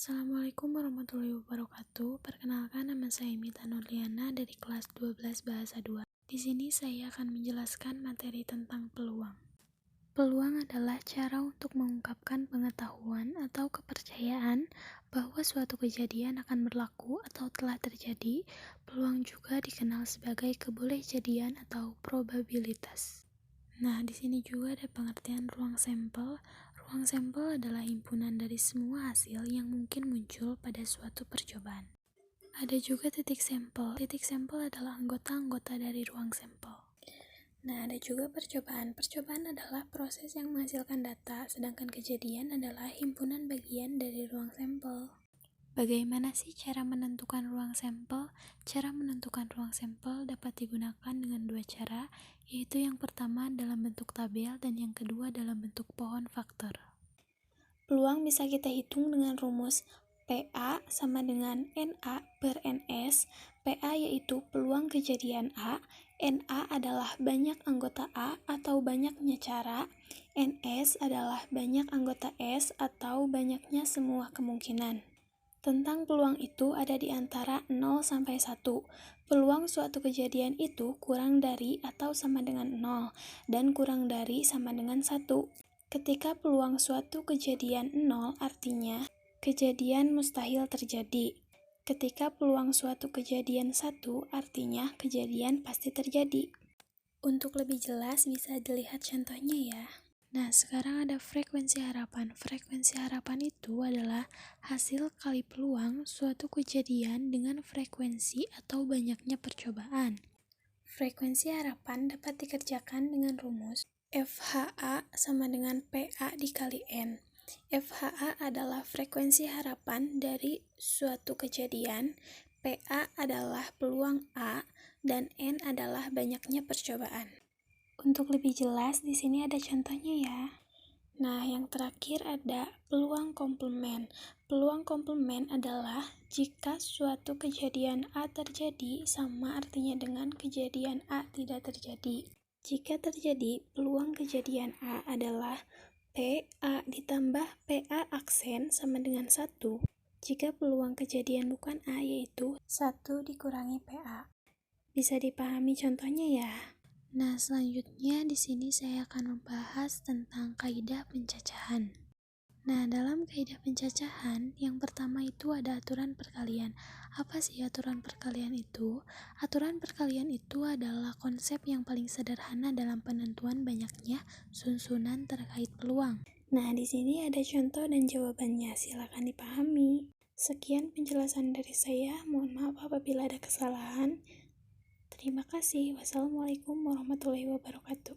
Assalamualaikum warahmatullahi wabarakatuh. Perkenalkan, nama saya Mita Nurliana dari kelas 12 Bahasa 2. Di sini saya akan menjelaskan materi tentang peluang. Peluang adalah cara untuk mengungkapkan pengetahuan atau kepercayaan bahwa suatu kejadian akan berlaku atau telah terjadi. Peluang juga dikenal sebagai kebolehjadian atau probabilitas. Nah, di sini juga ada pengertian ruang sampel. Ruang sampel adalah himpunan dari semua hasil yang mungkin muncul pada suatu percobaan. Ada juga titik sampel. Titik sampel adalah anggota-anggota dari ruang sampel. Nah, ada juga percobaan. Percobaan adalah proses yang menghasilkan data, sedangkan kejadian adalah himpunan bagian dari ruang sampel. Bagaimana sih cara menentukan ruang sampel? Cara menentukan ruang sampel dapat digunakan dengan dua cara, yaitu yang pertama dalam bentuk tabel dan yang kedua dalam bentuk pohon faktor. Peluang bisa kita hitung dengan rumus PA sama dengan NA per NS. PA yaitu peluang kejadian A, NA adalah banyak anggota A atau banyaknya cara, NS adalah banyak anggota S atau banyaknya semua kemungkinan. Tentang peluang itu ada di antara 0 sampai 1. Peluang suatu kejadian itu kurang dari atau sama dengan 0 dan kurang dari sama dengan 1. Ketika peluang suatu kejadian 0 artinya kejadian mustahil terjadi. Ketika peluang suatu kejadian 1 artinya kejadian pasti terjadi. Untuk lebih jelas bisa dilihat contohnya ya. Nah, sekarang ada frekuensi harapan. Frekuensi harapan itu adalah hasil kali peluang suatu kejadian dengan frekuensi atau banyaknya percobaan. Frekuensi harapan dapat dikerjakan dengan rumus FHA sama dengan PA dikali N. FHA adalah frekuensi harapan dari suatu kejadian, PA adalah peluang A, dan N adalah banyaknya percobaan. Untuk lebih jelas, di sini ada contohnya ya. Nah, yang terakhir ada peluang komplement. Peluang komplement adalah jika suatu kejadian A terjadi sama artinya dengan kejadian A tidak terjadi. Jika terjadi, peluang kejadian A adalah PA ditambah PA aksen sama dengan 1. Jika peluang kejadian bukan A yaitu 1 dikurangi PA. Bisa dipahami contohnya ya? Nah, selanjutnya di sini saya akan membahas tentang kaidah pencacahan. Nah, dalam kaidah pencacahan, yang pertama itu ada aturan perkalian. Apa sih aturan perkalian itu? Aturan perkalian itu adalah konsep yang paling sederhana dalam penentuan banyaknya susunan terkait peluang. Nah, di sini ada contoh dan jawabannya, silakan dipahami. Sekian penjelasan dari saya, mohon maaf apabila ada kesalahan. Terima kasih. Wassalamualaikum warahmatullahi wabarakatuh.